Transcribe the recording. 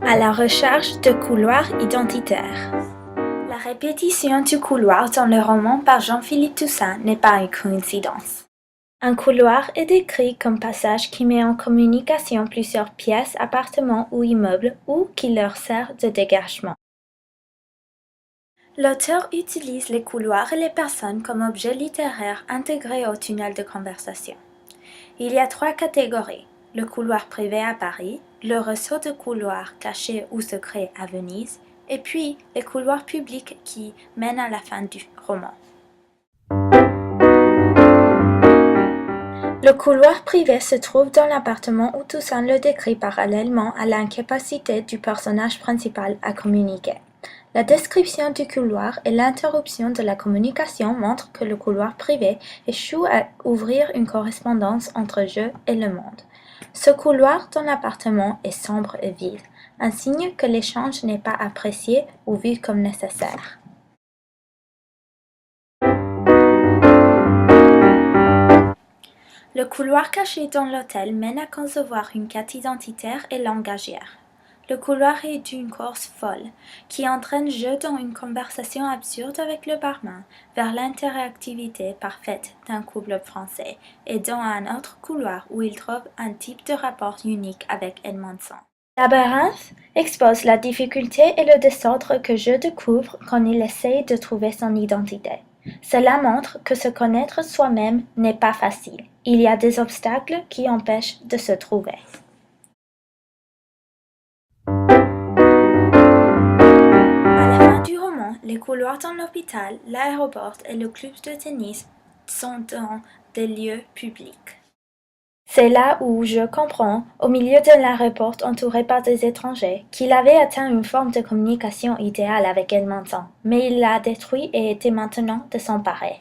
À la recherche de couloirs identitaires. La répétition du couloir dans le roman par Jean-Philippe Toussaint n'est pas une coïncidence. Un couloir est décrit comme passage qui met en communication plusieurs pièces, appartements ou immeubles ou qui leur sert de dégagement. L'auteur utilise les couloirs et les personnes comme objets littéraires intégrés au tunnel de conversation. Il y a 3 catégories: le couloir privé à Paris, le réseau de couloirs cachés ou secrets à Venise, et puis les couloirs publics qui mènent à la fin du roman. Le couloir privé se trouve dans l'appartement où Toussaint le décrit parallèlement à l'incapacité du personnage principal à communiquer. La description du couloir et l'interruption de la communication montrent que le couloir privé échoue à ouvrir une correspondance entre je et le monde. Ce couloir dans l'appartement est sombre et vide, un signe que l'échange n'est pas apprécié ou vu comme nécessaire. Le couloir caché dans l'hôtel mène à concevoir une quête identitaire et langagière. Le couloir est d'une course folle, qui entraîne Jeu dans une conversation absurde avec le barman, vers l'interactivité parfaite d'un couple français, et dans un autre couloir où il trouve un type de rapport unique avec Edmondson. Labyrinthe expose la difficulté et le désordre que Jeu découvre quand il essaye de trouver son identité. Cela montre que se connaître soi-même n'est pas facile. Il y a des obstacles qui empêchent de se trouver. À la fin du roman, les couloirs dans l'hôpital, l'aéroport et le club de tennis sont dans des lieux publics. C'est là où je comprends, au milieu de l'aéroport entouré par des étrangers, qu'il avait atteint une forme de communication idéale avec Edmondson, mais il l'a détruit et était maintenant de s'emparer.